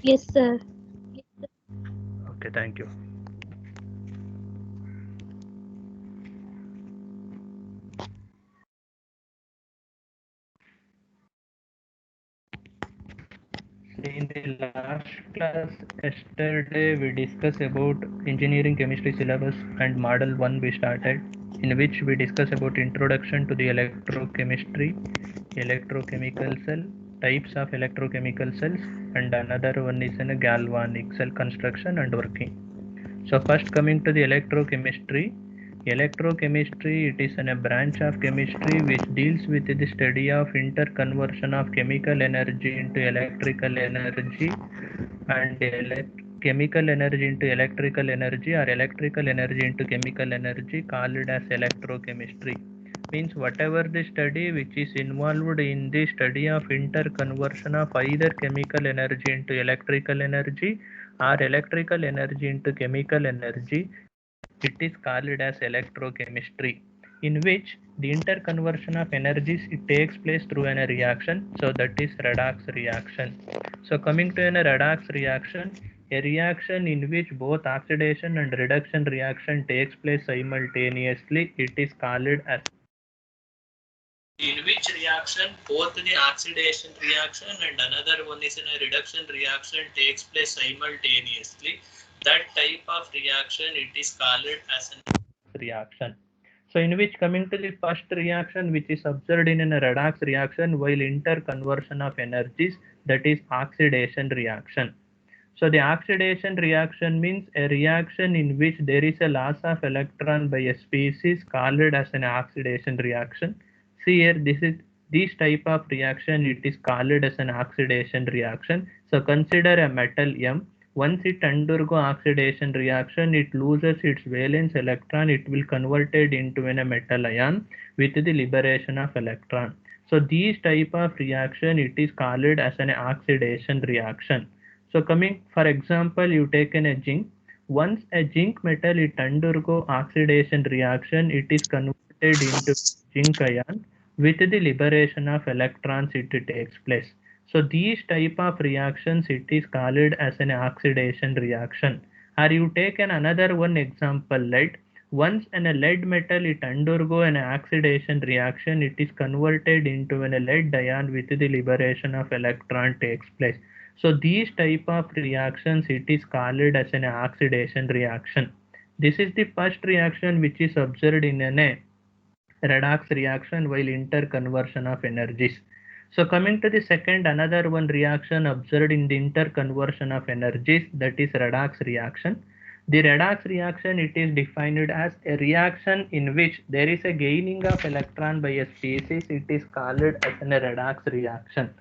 Yes, sir. Okay, thank you. In the last class yesterday we discussed about engineering chemistry syllabus and model 1 we started, in which we discussed about introduction to the electrochemistry, electrochemical cell, types of electrochemical cells, and another one is in a galvanic cell construction and working. So first coming to the electrochemistry. Electrochemistry, it is a branch of chemistry which deals with the study of interconversion of chemical energy into electrical energy and chemical energy into electrical energy or electrical energy into chemical energy, called as electrochemistry. Means whatever the study which is involved in the study of interconversion of either chemical energy into electrical energy or electrical energy into chemical energy, it is called as electrochemistry, in which the interconversion of energies it takes place through a reaction, so that is redox reaction. So coming to a redox reaction, a reaction in which both oxidation and reduction reaction takes place simultaneously, it is called as, in which reaction both the oxidation reaction and another one is in a reduction reaction takes place simultaneously. That type of reaction it is called as a reaction. So in which coming to the first reaction which is observed in a redox reaction while interconversion of energies, that is oxidation reaction. So the oxidation reaction means a reaction in which there is a loss of electron by a species called as an oxidation reaction. See here, this type of reaction it is called as an oxidation reaction. So consider a metal M. Once it undergo oxidation reaction, it loses its valence electron. It will converted into a metal ion with the liberation of electron. So these type of reaction it is called as an oxidation reaction. So coming, for example, you taken a zinc. Once a zinc metal it undergo oxidation reaction, it is converted into zinc ion with the liberation of electrons it takes place. So these type of reactions it is called as an oxidation reaction. Or you take another one example, lead. Once a lead metal it undergo an oxidation reaction, it is converted into a lead ion with the liberation of electron takes place. So these type of reactions it is called as an oxidation reaction. This is the first reaction which is observed in a redox reaction while interconversion of energies. So coming to the second, another one reaction observed in the interconversion of energies, that is redox reaction. The redox reaction it is defined as a reaction in which there is a gaining of electron by a species. It is called as a redox reaction.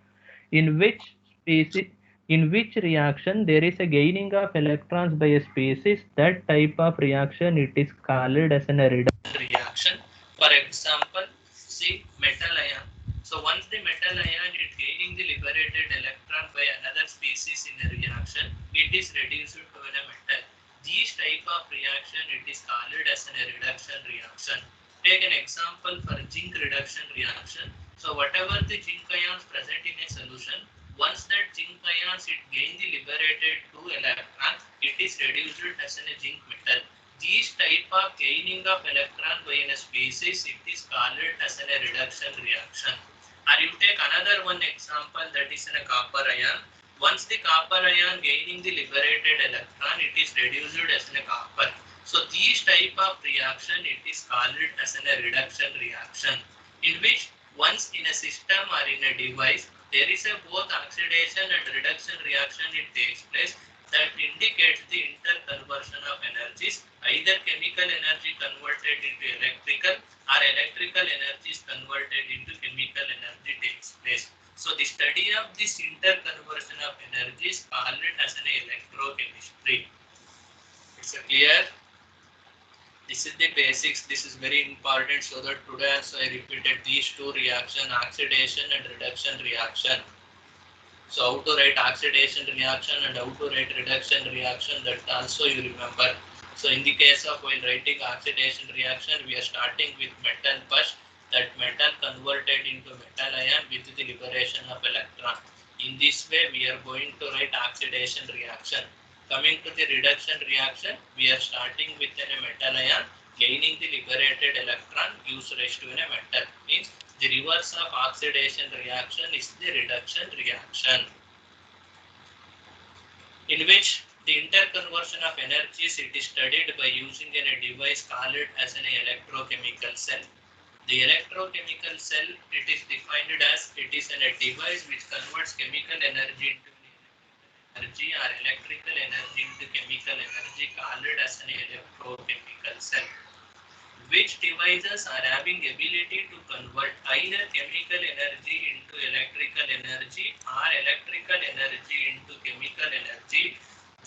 In which species, in which reaction there is a gaining of electrons by a species, that type of reaction it is called as a redox reaction. For example, see metal ion. So once the metal ion is gaining the liberated electron by another species in a reaction, it is reduced to a metal. These type of reaction it is called as a reduction reaction. Take an example for zinc reduction reaction. So whatever the zinc ions present in a solution, once that zinc ions it gain the liberated 2 electrons, it is reduced as a zinc metal. These type of gaining of electron by a species it is called as a reduction reaction. Or you take another one example, that is in a copper ion. Once the copper ion gaining the liberated electron, it is reduced as in a copper. So these type of reaction it is called as a reduction reaction, in which once in a system or in a device there is a both oxidation and reduction reaction it takes place, that indicates the interconversion of energies, either chemical energy converted into electrical or electrical energy is converted into chemical energy takes place. So the study of this interconversion of energy is called as an electrochemistry. It's clear. This is the basics. This is very important, so that today also I repeated these two reaction, oxidation and reduction reaction. So how to write oxidation reaction and how to write reduction reaction, that also you remember. So in the case of while writing oxidation reaction, we are starting with metal first. That metal converted into metal ion with the liberation of electron. In this way, we are going to write oxidation reaction. Coming to the reduction reaction, we are starting with a metal ion, gaining the liberated electron, gives rise to a metal. Means the reverse of oxidation reaction is the reduction reaction, in which the interconversion of energies it is studied by using a device called as an electrochemical cell. The electrochemical cell, it is defined as it is a device which converts chemical energy into energy or electrical energy into chemical energy, called as an electrochemical cell. Which devices are having ability to convert either chemical energy into electrical energy or electrical energy into chemical energy.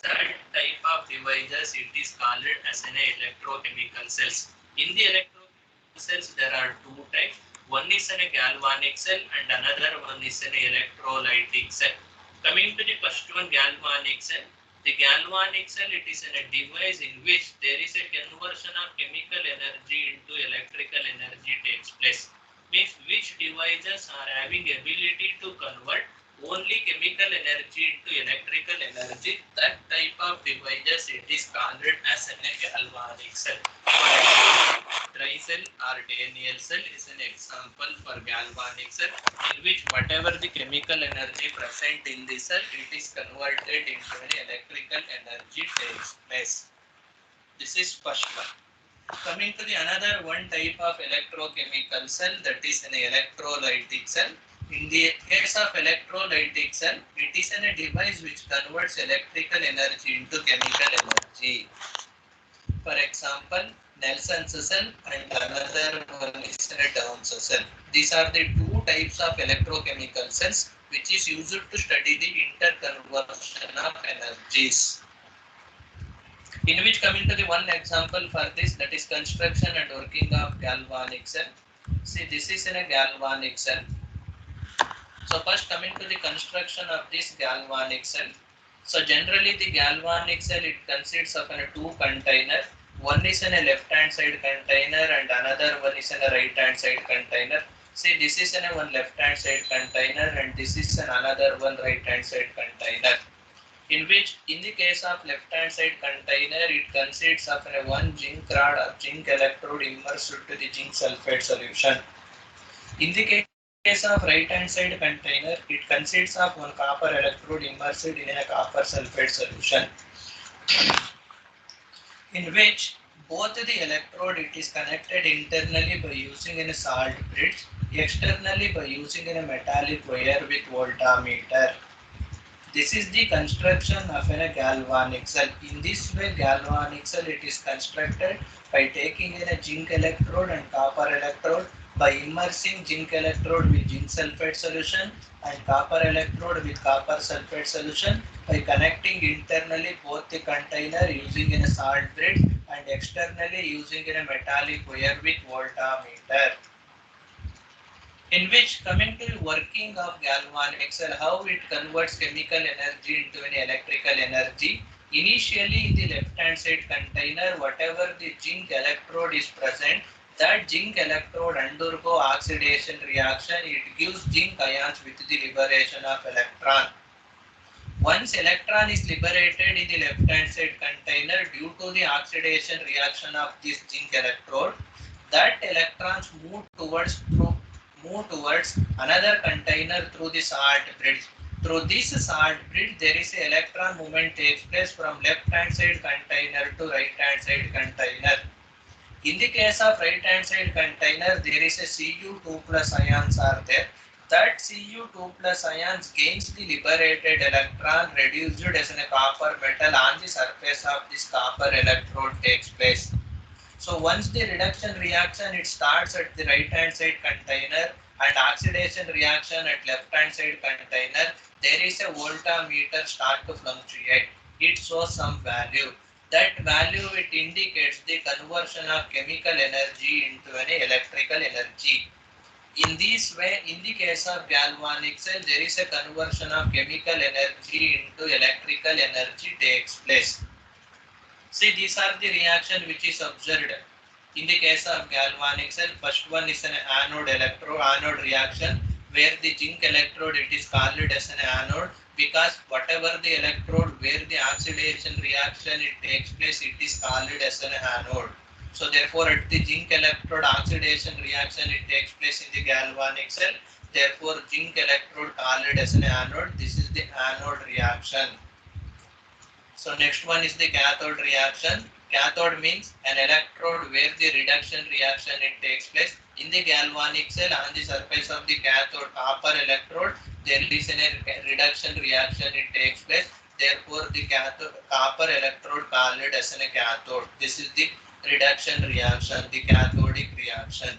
That type of devices it is called as an electrochemical cells. In the electrochemical cells there are two types. One is a galvanic cell and another one is an electrolytic cell. Coming to the first one, galvanic cell. The galvanic cell, it is a device in which there is a conversion of chemical energy into electrical energy takes place. Means which devices are having ability to convert only chemical energy into electrical energy. That type of devices it is called as a galvanic cell. Dry cell or Daniell cell is an example for galvanic cell, in which whatever the chemical energy present in the cell, it is converted into an electrical energy takes place. This is first one. Coming to the another one type of electrochemical cell, that is an electrolytic cell. In the case of electrolytic cell, it is a device which converts electrical energy into chemical energy. For example, Nelson's cell and another one is a Downs cell. These are the two types of electrochemical cells which is used to study the interconversion of energies. In which, coming to the one example for this, that is construction and working of galvanic cell. See, this is in a galvanic cell. So first, coming to the construction of this galvanic cell. So generally the galvanic cell, it consists of two container. One is in a left hand side container and another one is in a right hand side container. See, this is in a one left hand side container and this is in another one right hand side container. In which, in the case of left hand side container, it consists of a one zinc rod or zinc electrode immersed to the zinc sulfate solution. In the case of right hand side container, it consists of one copper electrode immersed in a copper sulfate solution, in which both the electrode it is connected internally by using a salt bridge, externally by using a metallic wire with voltmeter. This is the construction of a galvanic cell. In this way, galvanic cell it is constructed by taking in a zinc electrode and copper electrode, by immersing zinc electrode with zinc sulfate solution and copper electrode with copper sulfate solution, by connecting internally both the container using in a salt bridge and externally using in a metallic wire with voltmeter. In which, coming to the working of galvanic cell, how it converts chemical energy into an electrical energy. Initially in the left hand side container, whatever the zinc electrode is present, that zinc electrode undergo oxidation reaction, it gives zinc ions with the liberation of electron. Once electron is liberated in the left hand side container due to the oxidation reaction of this zinc electrode, that electrons move towards another container through the salt bridge. Through this salt bridge, there is an electron movement takes place from left hand side container to right hand side container. In the case of right hand side container, there is a Cu2 plus ions are there. That Cu2 plus ions gains the liberated electron reduced as a copper metal on the surface of this copper electrode takes place. So once the reduction reaction it starts at the right hand side container and oxidation reaction at left hand side container, there is a voltmeter start to fluctuate. It shows some value. That value it indicates the conversion of chemical energy into an electrical energy. In this way, in the case of galvanic cell, there is a conversion of chemical energy into electrical energy takes place. See, these are the reaction which is observed in the case of galvanic cell. First one is an anode reaction. where the zinc electrode it is called as an anode, because whatever the electrode where the oxidation reaction it takes place, it is called as an anode. So therefore at the zinc electrode oxidation reaction it takes place in the galvanic cell, therefore zinc electrode called as an anode. This is the anode reaction. So next one is the cathode reaction. Cathode means an electrode where the reduction reaction it takes place in the galvanic cell. On the surface of the cathode copper electrode there is a reduction reaction it takes place. Therefore the cathode copper electrode called as a cathode. This is the reduction reaction, the cathodic reaction.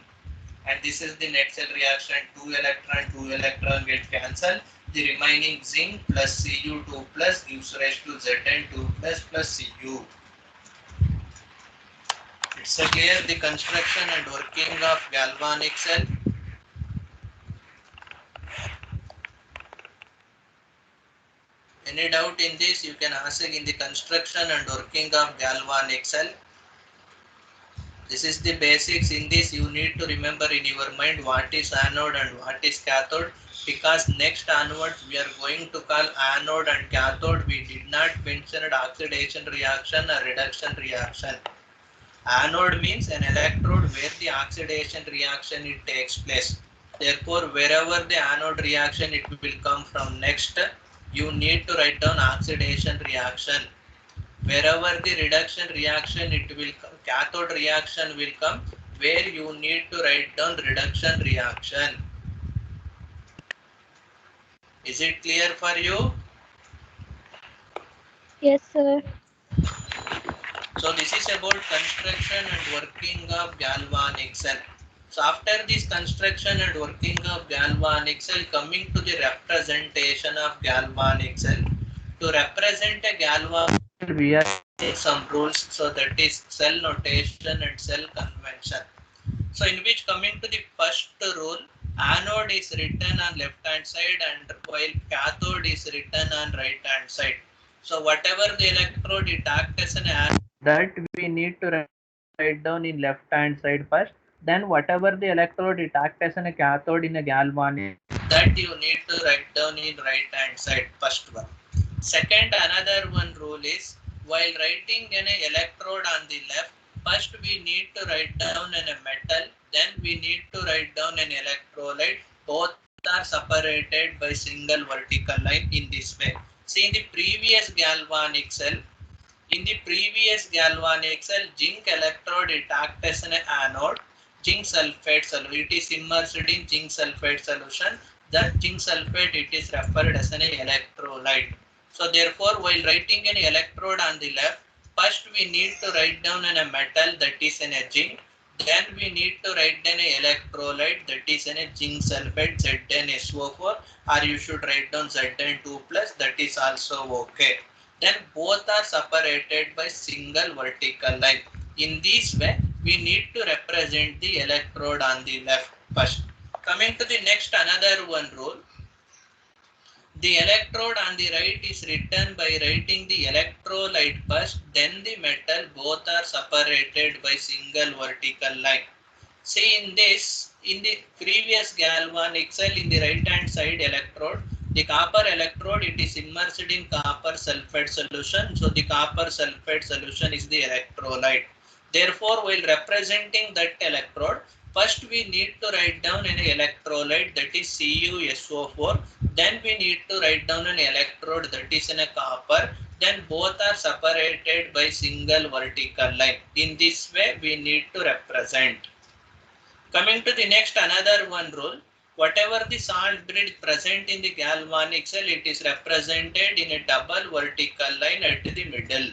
And this is the net cell reaction. Two electron get cancelled. The remaining zinc plus Cu2 plus gives rise to Zn2 plus Cu. It's a clear the construction and working of galvanic cell. Any doubt in this, you can ask in the construction and working of galvanic cell. This is the basics. In this you need to remember in your mind what is anode and what is cathode, because next onwards we are going to call anode and cathode. We did not mention oxidation reaction or reduction reaction. Anode means an electrode where the oxidation reaction it takes place. Therefore wherever the anode reaction it will come from next, you need to write down oxidation reaction. Wherever the reduction reaction it will come, cathode reaction will come, where you need to write down reduction reaction. Is it clear for you? Yes, sir. So this is about construction and working of galvanic cell. So after this construction and working of galvanic cell, coming to the representation of galvanic cell. To represent a galvanic cell, we are using some rules. So that is cell notation and cell convention. So in which, coming to the first rule, anode is written on left hand side and while cathode is written on right hand side. So whatever the electrode it acts as an anode, that we need to write down in left hand side first. Then whatever the electrode it acts as a cathode in a galvanic, that you need to write down in right hand side, first one. Second, another one rule is, while writing an electrode on the left, first we need to write down in a metal, then we need to write down an electrolyte. Both are separated by single vertical line in this way. See, in the previous galvanic cell, zinc electrode it acts as an anode. Zinc sulfate solution, it is immersed in zinc sulfate solution. That zinc sulfate it is referred as an electrolyte. So therefore, while writing an electrode on the left, first we need to write down in a metal, that is in a zinc. Then we need to write down an electrolyte, that is in a zinc sulfate ZnSO4, or you should write down Zn2 plus, that is also okay. Then both are separated by single vertical line. In this way, we need to represent the electrode on the left first. Coming to the next, another one rule. The electrode on the right is written by writing the electrolyte first, then the metal. Both are separated by single vertical line. See, in this, in the previous galvanic cell, in the right hand side electrode, the copper electrode it is immersed in copper sulfate solution. So the copper sulfate solution is the electrolyte. Therefore, while representing that electrode, first we need to write down an electrolyte, that is CuSO4. Then we need to write down an electrode, that is in a copper. Then both are separated by single vertical line. In this way, we need to represent. Coming to the next, another one rule. Whatever the salt bridge present in the galvanic cell, it is represented in a double vertical line at the middle.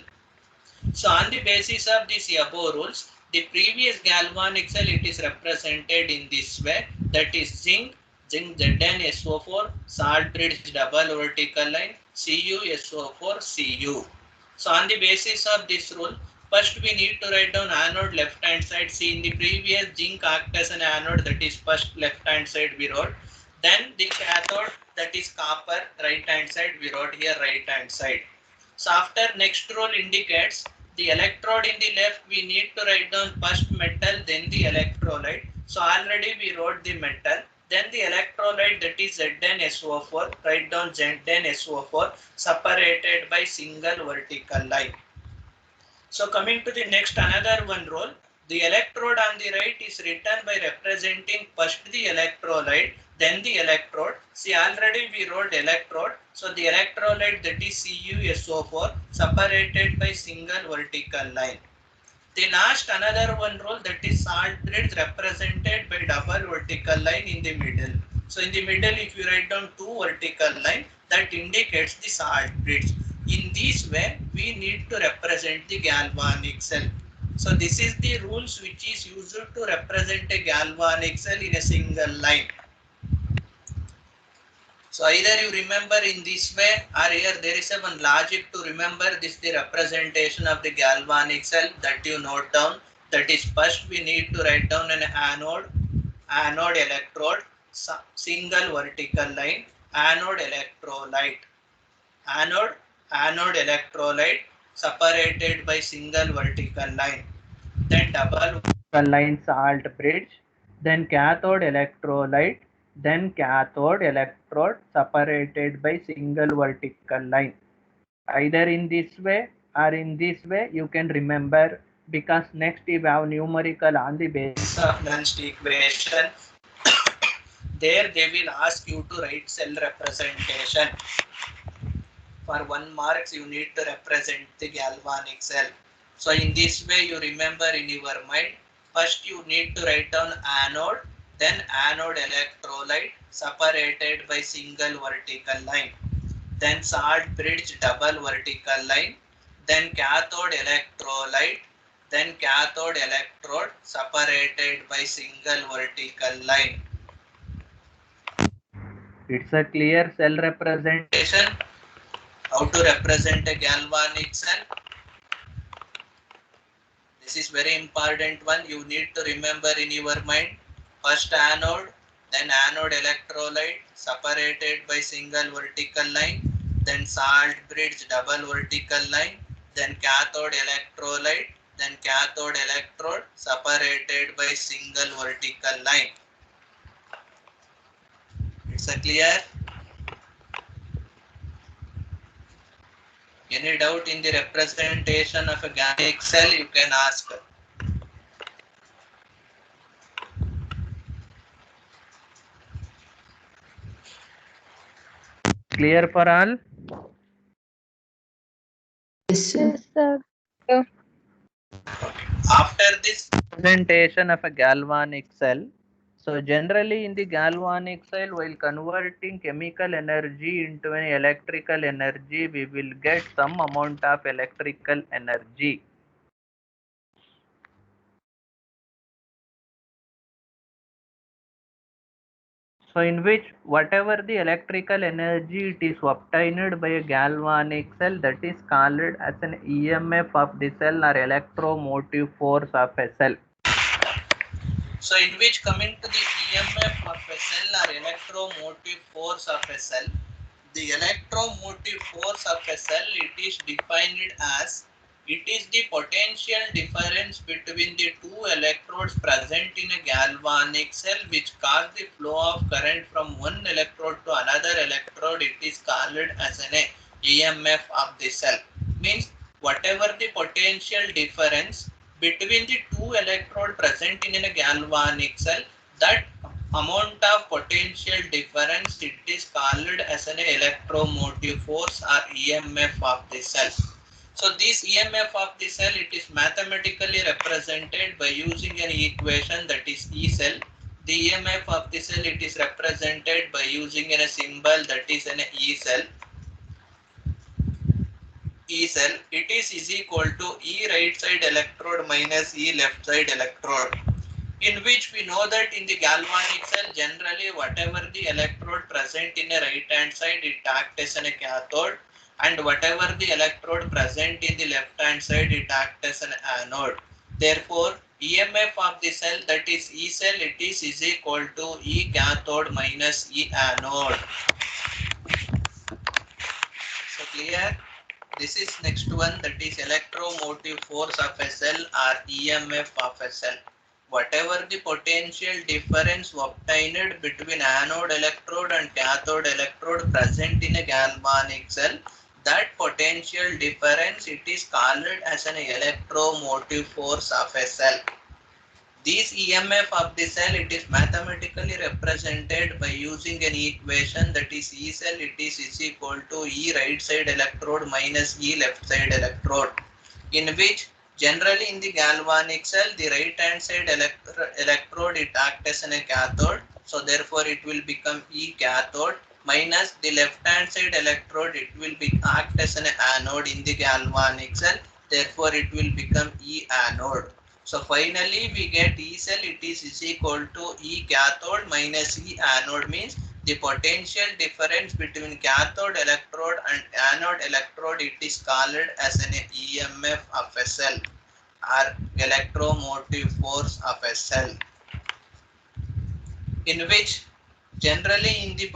So on the basis of these above rules, the previous galvanic cell it is represented in this way, that is zinc ZnSO4, salt bridge double vertical line, CuSO4 Cu. So on the basis of this rule, first we need to write down anode left hand side. See, in the previous zinc acts as an anode, that is first left hand side we wrote. Then the cathode, that is copper, right hand side we wrote here right hand side. So after next rule indicates the electrode in the left, we need to write down first metal, then the electrolyte. So already we wrote the metal. Then the electrolyte, that is ZnSO4, write down ZnSO4, separated by single vertical line. So coming to the next, another one role, the electrode on the right is written by representing first the electrolyte, then the electrode. See, already we wrote electrode. So the electrolyte, that is CuSO4, separated by single vertical line. Then asked another one role, that is salt bridge, represented by double vertical line in the middle. So in the middle, if you write down two vertical line, that indicates the salt bridge. In this way, we need to represent the galvanic cell. So this is the rules which is used to represent a galvanic cell in a single line. So either you remember in this way, or here there is a one logic to remember this, the representation of the galvanic cell, that you note down. That is, first we need to write down an anode, anode electrode, single vertical line, anode electrolyte, anode, anode electrolyte, separated by single vertical line. Then double vertical line salt bridge, then cathode electrolyte, then cathode electrode, separated by single vertical line. Either in this way or in this way you can remember, because next we have numerical on the basis of Nernst equation. There they will ask you to write cell representation. For 1 marks you need to represent the galvanic cell. So in this way you remember in your mind, first you need to write down anode, then anode electrolyte, separated by single vertical line, then salt bridge double vertical line, then cathode electrolyte, then cathode electrode, separated by single vertical line. It's a clear cell representation. How to represent a galvanic cell? This is very important one. You need to remember in your mind. First anode, then anode electrolyte, separated by single vertical line, then salt bridge double vertical line, then cathode electrolyte, then cathode electrode, separated by single vertical line. It's a clear? Any doubt in the representation of a galvanic cell, you can ask. Clear for all? Yes, sir. Yes, sir. After this presentation of a galvanic cell, so generally in the galvanic cell, while converting chemical energy into an electrical energy, we will get some amount of electrical energy. So in which whatever the electrical energy it is obtained by a galvanic cell, that is called as an EMF of the cell or electromotive force of a cell. So in which, coming to the EMF of a cell or electromotive force of a cell, the electromotive force of a cell, it is defined as, it is the potential difference between the two electrodes present in a galvanic cell which cause the flow of current from one electrode to another electrode. It is called as an EMF of the cell. Means whatever the potential difference between the two electrodes present in a galvanic cell, that amount of potential difference, it is called as an electromotive force or EMF of the cell. So this EMF of the cell, it is mathematically represented by using an equation, that is E cell. The EMF of the cell, it is represented by using a symbol, that is an E cell. E cell, it is equal to E right side electrode minus E left side electrode. In which we know that in the galvanic cell, generally whatever the electrode present in a right hand side, it acts as a cathode, and whatever the electrode present in the left hand side, it acts as an anode. Therefore, EMF of the cell, that is E cell, it is equal to E cathode minus E anode. So clear? This is next one, that is electromotive force of a cell or EMF of a cell. whatever the potential difference obtained between anode electrode and cathode electrode present in a galvanic cell, that potential difference it is called as an electromotive force of a cell. This EMF of the cell it is mathematically represented by using an equation that is E cell is equal to E right side electrode minus E left side electrode, in which generally in the galvanic cell the right hand side electrode it acts as a cathode, so therefore it will become E cathode, minus the left hand side electrode it will be act as an anode in the galvanic cell, therefore it will become E anode. So finally we get E cell it is equal to E cathode minus E anode, means the potential difference between cathode electrode and anode electrode it is called as an EMF of a cell or electromotive force of a cell, in which generally in the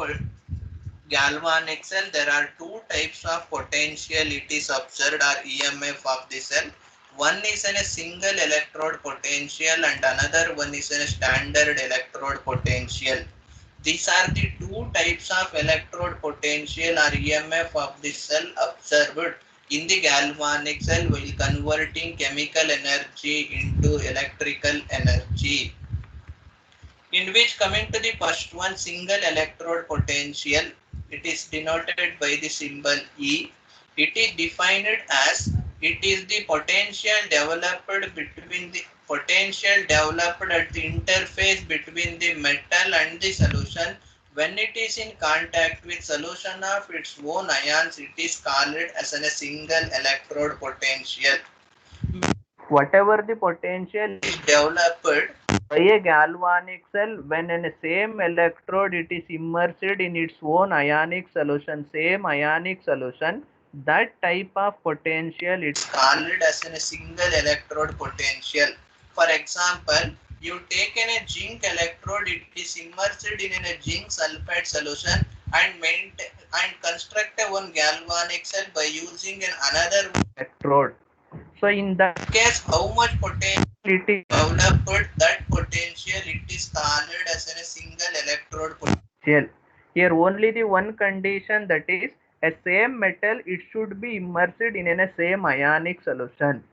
galvanic cell there are two types of potential it is observed or EMF of the cell. One is in a single electrode potential and another one is in a standard electrode potential. These are the two types of electrode potential or EMF of the cell observed in the galvanic cell while converting chemical energy into electrical energy. In which, coming to the first one, single electrode potential, it is denoted by the symbol E. It is defined as it is the potential developed between the potential developed at the interface between the metal and the solution when it is in contact with solution of its own ions. It is called as a single electrode potential. Whatever the potential is developed by a galvanic cell when in the same electrode it is immersed in its own ionic solution, same ionic solution, that type of potential it's called as a single electrode potential. For example, you take in a zinc electrode, it is immersed in a zinc sulfide solution and construct a one galvanic cell by using another electrode. So in that case, how much potential it is developed, that potential it is called as a single electrode potential. Here only the one condition, that is a same metal it should be immersed in a same ionic solution.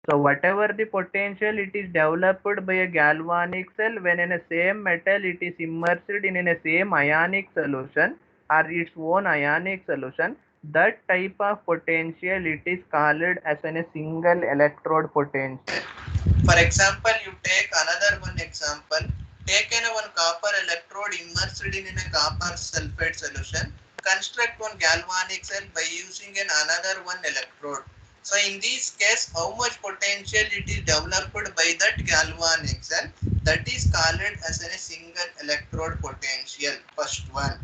So whatever the potential it is developed by a galvanic cell when in a same metal it is immersed in a same ionic solution or its own ionic solution, that type of potential it is called as a single electrode potential. For example, you take another one example. Take one copper electrode immersed in a copper sulfate solution. Construct one galvanic cell by using another one electrode. So in this case, how much potential it is developed by that galvanic cell, that is called as a single electrode potential. First one.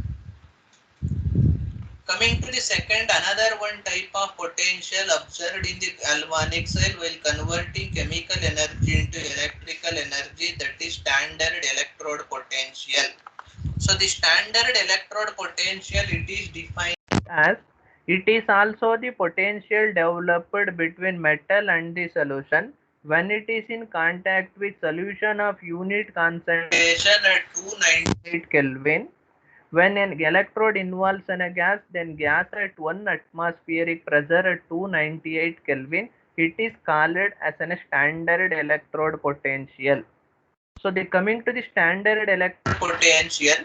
Coming to the second, another one type of potential observed in the galvanic cell while converting chemical energy into electrical energy, that is standard electrode potential. So the standard electrode potential it is defined as it is also the potential developed between metal and the solution when it is in contact with solution of unit concentration at 298 Kelvin. When an electrode involves in a gas, then gas at 1 atmospheric pressure at 298 Kelvin, it is called as a standard electrode potential. So the coming to the standard electrode potential,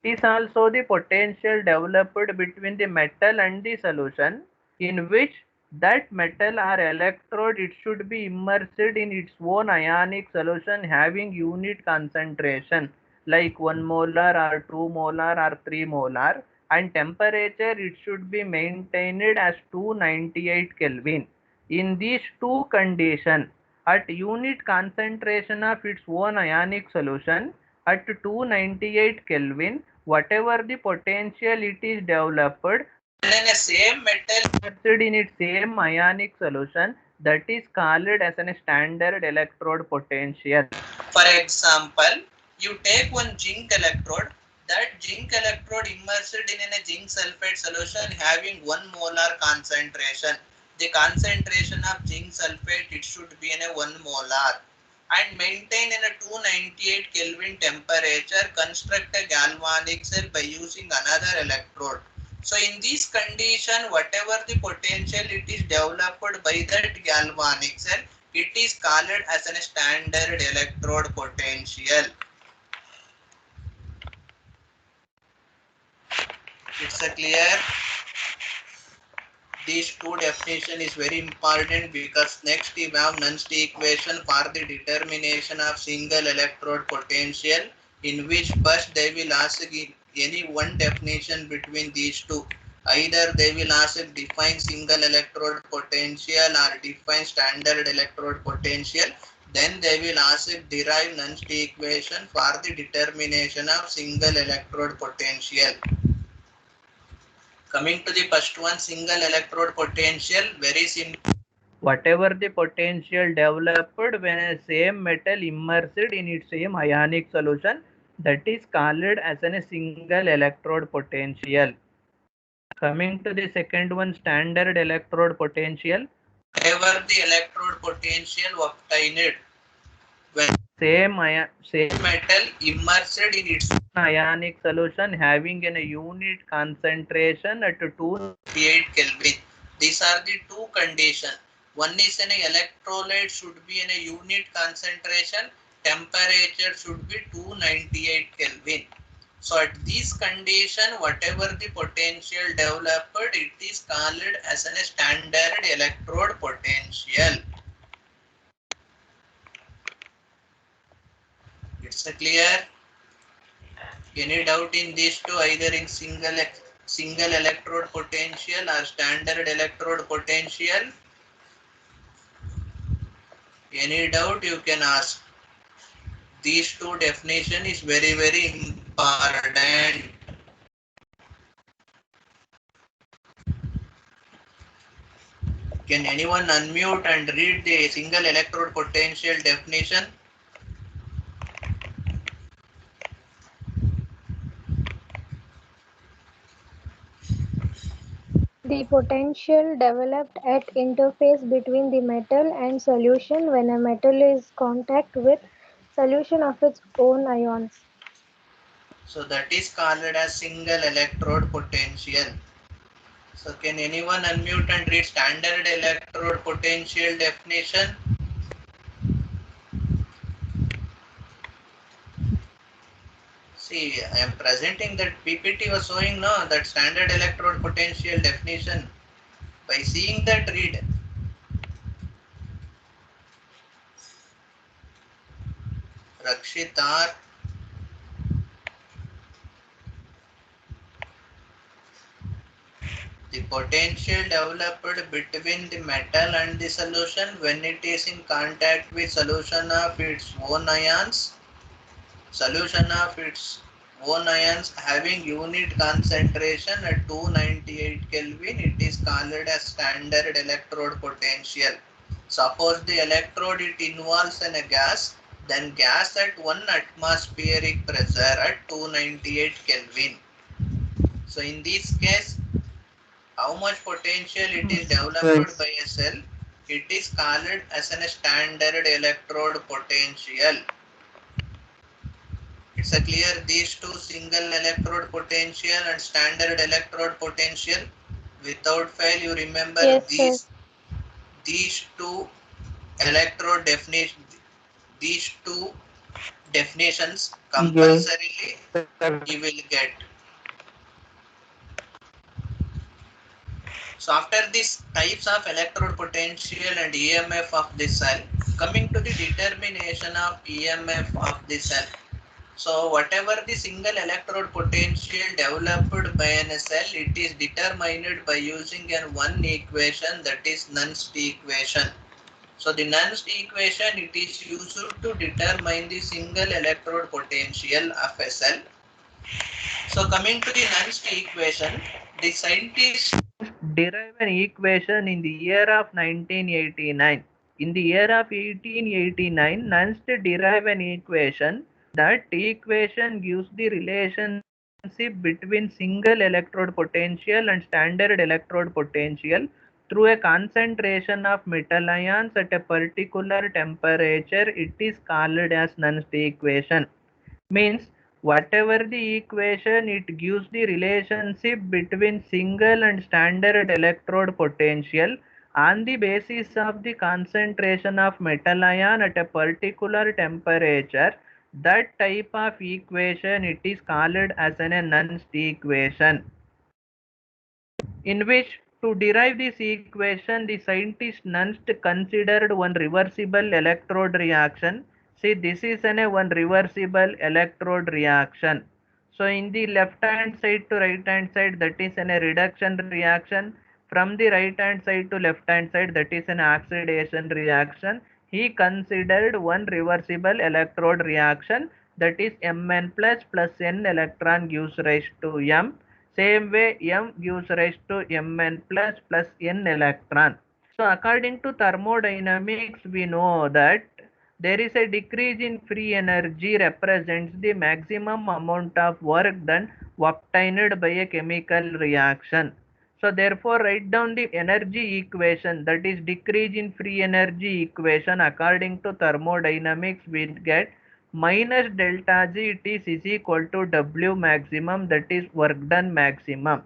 it is also the potential developed between the metal and the solution in which that metal or electrode it should be immersed in its own ionic solution having unit concentration like 1 molar or 2 molar or 3 molar, and temperature it should be maintained as 298 Kelvin. In these two conditions, at unit concentration of its own ionic solution at 298 Kelvin, whatever the potential it is developed, then a same metal immersed in its same ionic solution, that is called as a standard electrode potential. For example, you take one zinc electrode, that zinc electrode immersed in a zinc sulfate solution having 1 molar concentration. The concentration of zinc sulfate it should be in a 1 molar, and maintain in a 298 Kelvin temperature, construct a galvanic cell by using another electrode. So in this condition, whatever the potential it is developed by that galvanic cell, it is called as a standard electrode potential. It's a clear. These two definition is very important because next we have Nernst equation for the determination of single electrode potential, in which first they will ask any one definition between these two. Either they will ask define single electrode potential or define standard electrode potential. Then they will ask derive Nernst equation for the determination of single electrode potential. Coming to the first one, single electrode potential, very simple. Whatever the potential developed when a same metal immersed in its same ionic solution, that is called as a single electrode potential. Coming to the second one, standard electrode potential. Whatever the electrode potential obtained when same metal immersed in its ionic solution having a unit concentration at 298 Kelvin. These are the two conditions. One is an electrolyte should be in a unit concentration, temperature should be 298 Kelvin. So at this condition, whatever the potential developed, it is called as a standard electrode potential. It's a clear. Any doubt in these two, either in single electrode potential or standard electrode potential? Any doubt you can ask. These two definition is very, very important. Can anyone unmute and read the single electrode potential definition? The potential developed at interface between the metal and solution when a metal is contact with solution of its own ions. So that is called as single electrode potential. So can anyone unmute and read standard electrode potential definition? See, I am presenting that PPT was showing no that standard electrode potential definition. By seeing that, read. Rakshitar. The potential developed between the metal and the solution when it is in contact with solution of its own ions. Solution of its own ions having unit concentration at 298 Kelvin, it is called as standard electrode potential. Suppose the electrode it involves in a gas, then gas at 1 atmospheric pressure at 298 Kelvin. So in this case, how much potential it is developed by a cell? It is called as a standard electrode potential. It's a clear these two single electrode potential and standard electrode potential. Without fail, you remember Yes, these two electrode definition, these two definitions compulsorily you will get. So after these types of electrode potential and EMF of the cell, coming to the determination of EMF of the cell. So whatever the single electrode potential developed by a cell, it is determined by using one equation, that is Nernst equation. So the Nernst equation, it is used to determine the single electrode potential of a cell. So coming to the Nernst equation, the scientists derive an equation in the year of 1989. In the year of 1889, Nernst derived an equation. That equation gives the relationship between single electrode potential and standard electrode potential through a concentration of metal ions at a particular temperature, it is called as Nernst equation. Means whatever the equation, it gives the relationship between single and standard electrode potential on the basis of the concentration of metal ion at a particular temperature. That type of equation, it is called as a Nernst equation, in which to derive this equation, the scientist Nernst considered one reversible electrode reaction. See, this is one reversible electrode reaction. So in the left hand side to right hand side, that is a reduction reaction. From the right hand side to left hand side, that is an oxidation reaction. He considered one reversible electrode reaction, that is Mn plus N electron gives rise to M. Same way, M gives rise to Mn plus N electron. So according to thermodynamics, we know that there is a decrease in free energy represents the maximum amount of work done obtained by a chemical reaction. So therefore, write down the energy equation, that is decrease in free energy equation. According to thermodynamics, we get minus delta G, it is equal to W maximum, that is work done maximum.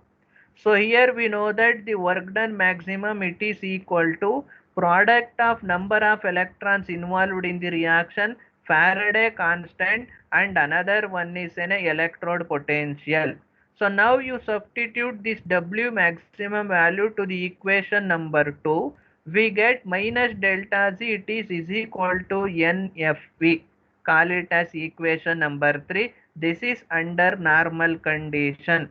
So here we know that the work done maximum, it is equal to product of number of electrons involved in the reaction, Faraday constant, and another one is an electrode potential. So now you substitute this W maximum value to the equation number 2. We get minus delta Z, it is equal to NFV. Call it as equation number 3. This is under normal condition.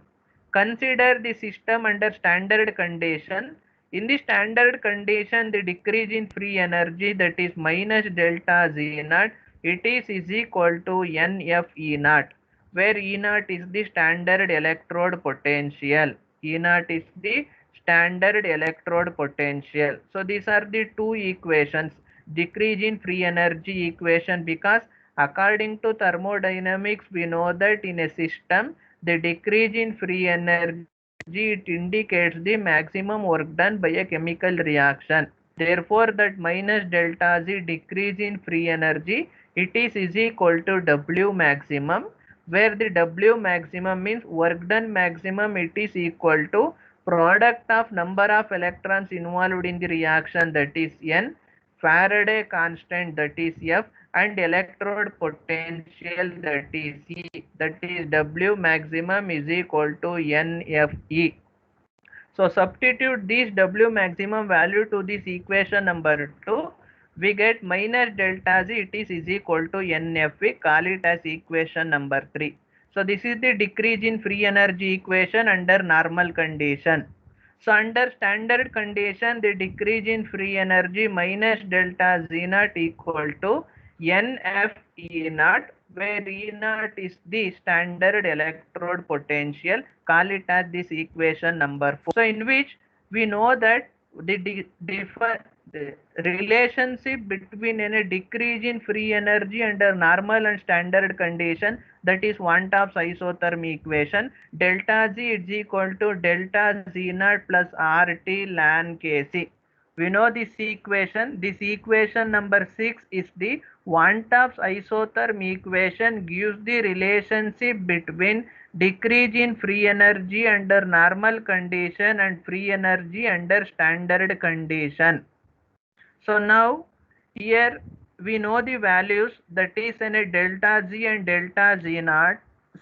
Consider the system under standard condition. In the standard condition, the decrease in free energy, that is minus delta Z naught, it is equal to NF E naught, where E naught is the standard electrode potential. E naught is the standard electrode potential. So these are the two equations. Decrease in free energy equation, because according to thermodynamics, we know that in a system, the decrease in free energy, it indicates the maximum work done by a chemical reaction. Therefore, that minus delta Z decrease in free energy, it is equal to W maximum, where the W maximum means work done maximum, it is equal to product of number of electrons involved in the reaction, that is N, Faraday constant, that is F, and electrode potential, that is E, that is W maximum is equal to NFE. So substitute this W maximum value to this equation number 2. We get minus delta Z, it is equal to NFE. Call it as equation number 3. So this is the decrease in free energy equation under normal condition. So under standard condition, the decrease in free energy minus delta Z naught equal to NF E naught, where E naught is the standard electrode potential. Call it as this equation number 4. So in which we know that the relationship between a decrease in free energy under normal and standard condition, that is Van 't Hoff's isotherm equation, delta Z is equal to delta Z naught plus RT ln Kc. We know this equation. This equation number 6 is the Van 't Hoff's isotherm equation, gives the relationship between decrease in free energy under normal condition and free energy under standard condition. So now here we know the values, that is in a delta Z and delta Z naught.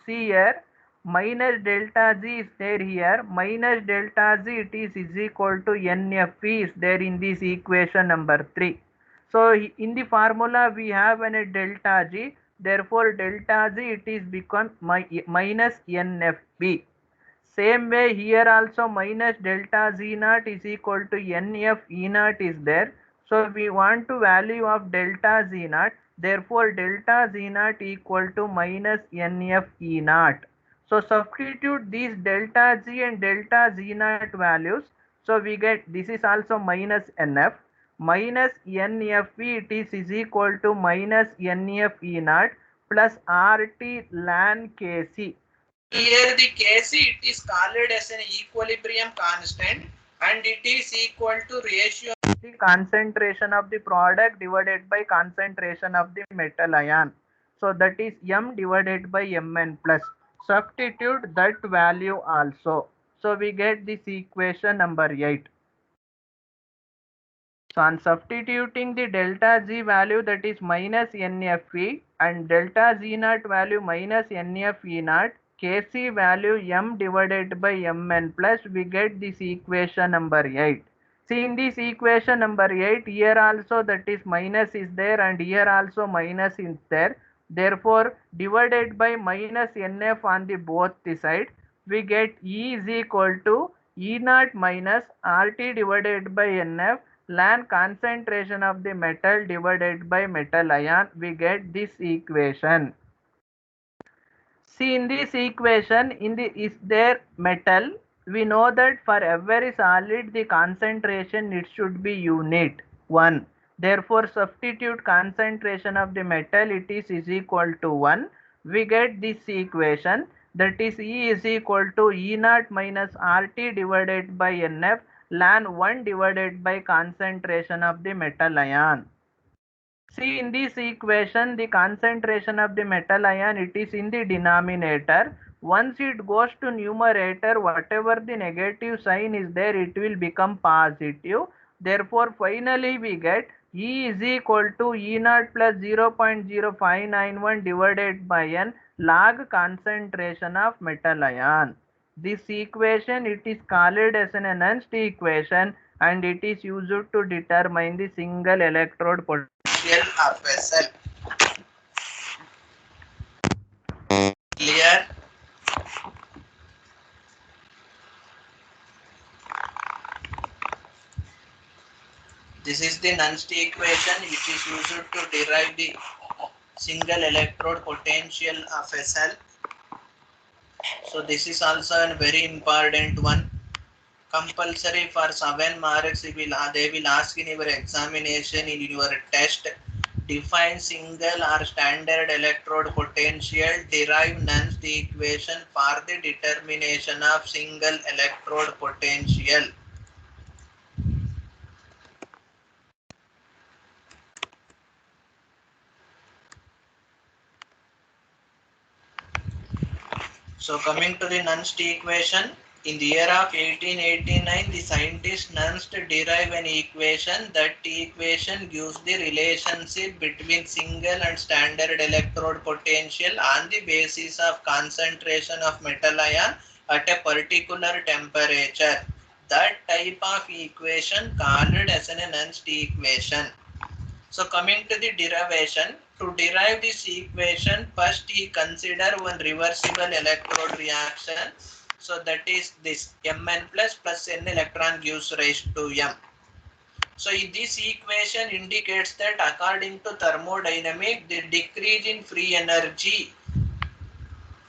See here, minus delta Z is there here, minus delta Z, it is equal to NFE is there in this equation number 3. So in the formula we have a delta G, therefore delta Z, it is become minus NFB. Same way here also minus delta Z naught is equal to NF E naught is there. So we want to value of delta Z naught. Therefore delta Z naught equal to minus NF E naught. So substitute these delta G and delta Z naught values. So we get this is also minus NF. Minus NFE, it is equal to minus NF E naught plus RT ln Kc. Here the Kc, it is called as an equilibrium constant, and it is equal to ratio of the concentration of the product divided by concentration of the metal ion. So that is M divided by Mn plus. Substitute that value also. So we get this equation number 8. So on substituting the delta Z value, that is minus NFE, and delta Z naught value minus NFE naught, Kc value M divided by Mn plus, we get this equation number 8. See, in this equation number 8, here also that is minus is there and here also minus is there. Therefore, divided by minus NF on the both the side, we get E is equal to E naught minus RT divided by NF ln concentration of the metal divided by metal ion. We get this equation. See, in this equation, is there metal? We know that for every solid the concentration it should be unit 1. Therefore, substitute concentration of the metal, it is equal to 1. We get this equation, that is E is equal to E naught minus RT divided by NF ln 1 divided by concentration of the metal ion. See, in this equation, the concentration of the metal ion, it is in the denominator. Once it goes to numerator, whatever the negative sign is there, it will become positive. Therefore, finally we get E is equal to E naught plus 0.0591 divided by N log concentration of metal ion. This equation, it is called as an Nernst equation, and it is used to determine the single electrode potential of a cell. Clear? This is the Nernst equation which is used to derive the single electrode potential of a cell. So this is also a very important one. Compulsory for 7 marks, they will ask in your examination, in your test, define single or standard electrode potential, derive Nernst equation for the determination of single electrode potential. So coming to the Nernst equation, in the year of 1889, the scientist Nernst derived an equation. That equation gives the relationship between single and standard electrode potential on the basis of concentration of metal ion at a particular temperature. That type of equation called as an Nernst equation. So coming to the derivation, to derive this equation, first he consider one reversible electrode reaction. So that is this Mn plus N electron gives rise to M. So this equation indicates that according to thermodynamics, the decrease in free energy,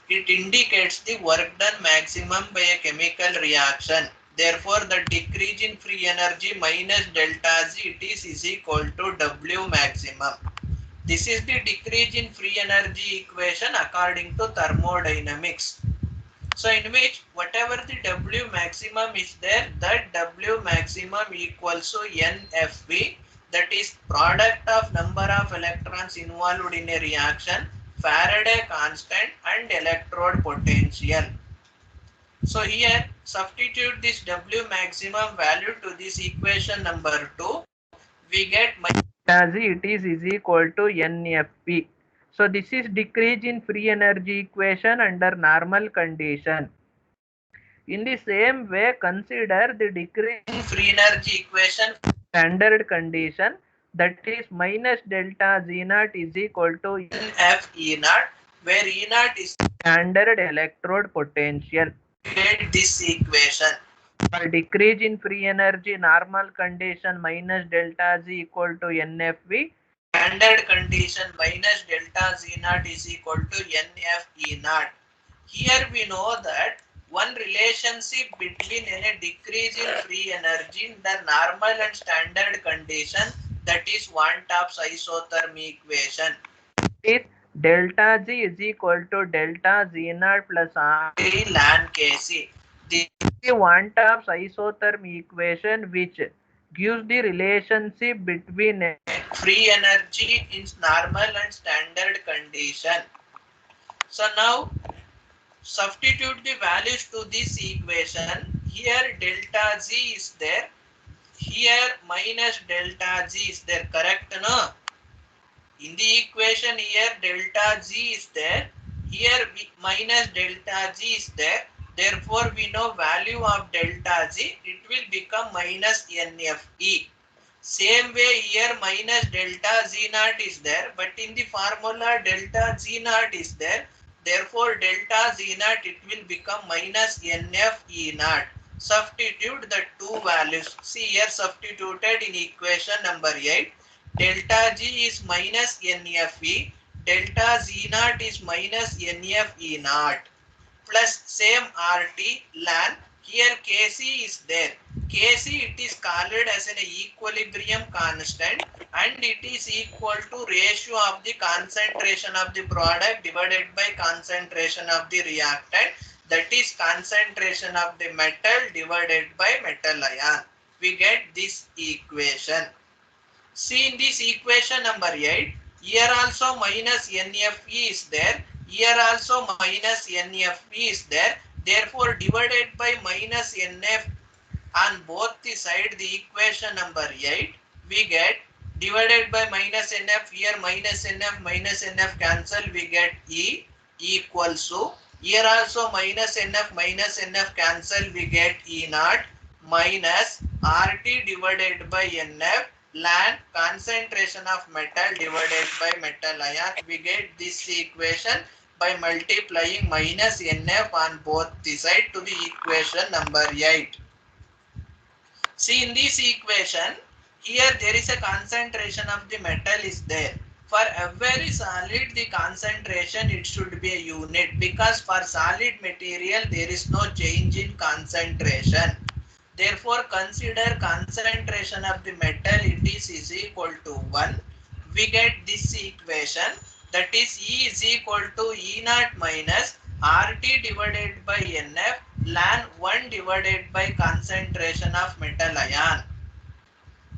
it indicates the work done maximum by a chemical reaction. Therefore, the decrease in free energy minus delta Z, it is equal to W maximum. This is the decrease in free energy equation according to thermodynamics. So in which whatever the W maximum is there, that W maximum equals to NFV, that is product of number of electrons involved in a reaction, Faraday constant and electrode potential. So here substitute this W maximum value to this equation number 2. We get as it is equal to NFP. So this is decrease in free energy equation under normal condition. In the same way, consider the decrease in free energy equation standard condition, that is minus delta Z naught is equal to NF E naught, where E naught is standard electrode potential. Get this equation. For decrease in free energy normal condition minus delta Z equal to NFV, standard condition minus delta Z naught is equal to NF E naught. Here we know that one relationship between a decrease in free energy in the normal and standard condition, that is Van-Top's isotherm equation. Is delta Z is equal to delta Z naught plus R ln Kc. The Van-Top's isotherm equation which gives the relationship between free energy in normal and standard condition. So now substitute the values to this equation. Here delta G is there. Here minus delta G is there. Correct? No? In the equation here delta G is there. Here minus delta G is there. Therefore we know value of delta G. It will become minus NFE. Same way here minus delta Z naught is there, but in the formula delta Z naught is there. Therefore delta Z naught it will become minus NF E naught. Substitute the two values. See here substituted in equation number 8. Delta G is minus NFE. Delta Z naught is minus NFE naught. Plus same RT ln. Here Kc is there. Kc it is called as an equilibrium constant and it is equal to ratio of the concentration of the product divided by concentration of the reactant, that is concentration of the metal divided by metal ion. We get this equation. See in this equation number 8, here also minus NFE is there, here also minus NFE is there. Therefore divided by minus NF on both the side, the equation number 8, we get divided by minus NF, here minus NF cancel, we get E equals to, here also minus NF cancel, we get E naught minus RT divided by NF ln concentration of metal divided by metal ion. We get this equation by multiplying minus NF on both the side to the equation number 8. See in this equation, here there is a concentration of the metal is there. For every solid, the concentration it should be a unit, because for solid material there is no change in concentration. Therefore, consider concentration of the metal it is equal to 1. We get this equation, that is E is equal to E naught minus RT divided by NF ln 1 divided by concentration of metal ion.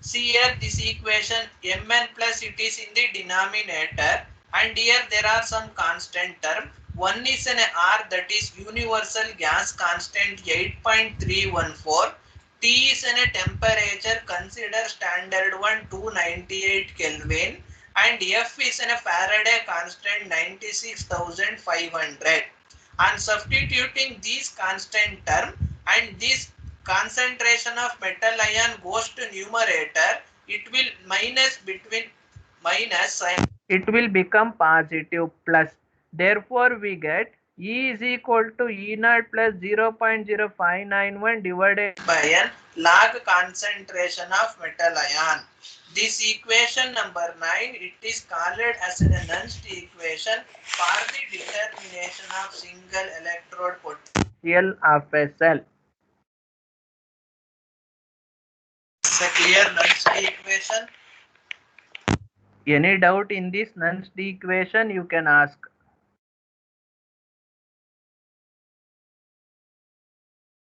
See here this equation Mn plus it is in the denominator and here there are some constant term. One is an R, that is universal gas constant 8.314. T is in a temperature, consider standard one 298 Kelvin, and F is in a Faraday constant 96,500. And substituting these constant term and this concentration of metal ion goes to numerator, it will minus between minus sign, it will become positive plus. Therefore we get E is equal to E naught plus 0.0591 divided by n log concentration of metal ion. This equation number 9, it is called as a Nernst equation for the determination of single electrode potential of a cell. It's a clear Nernst equation. Any doubt in this Nernst equation you can ask.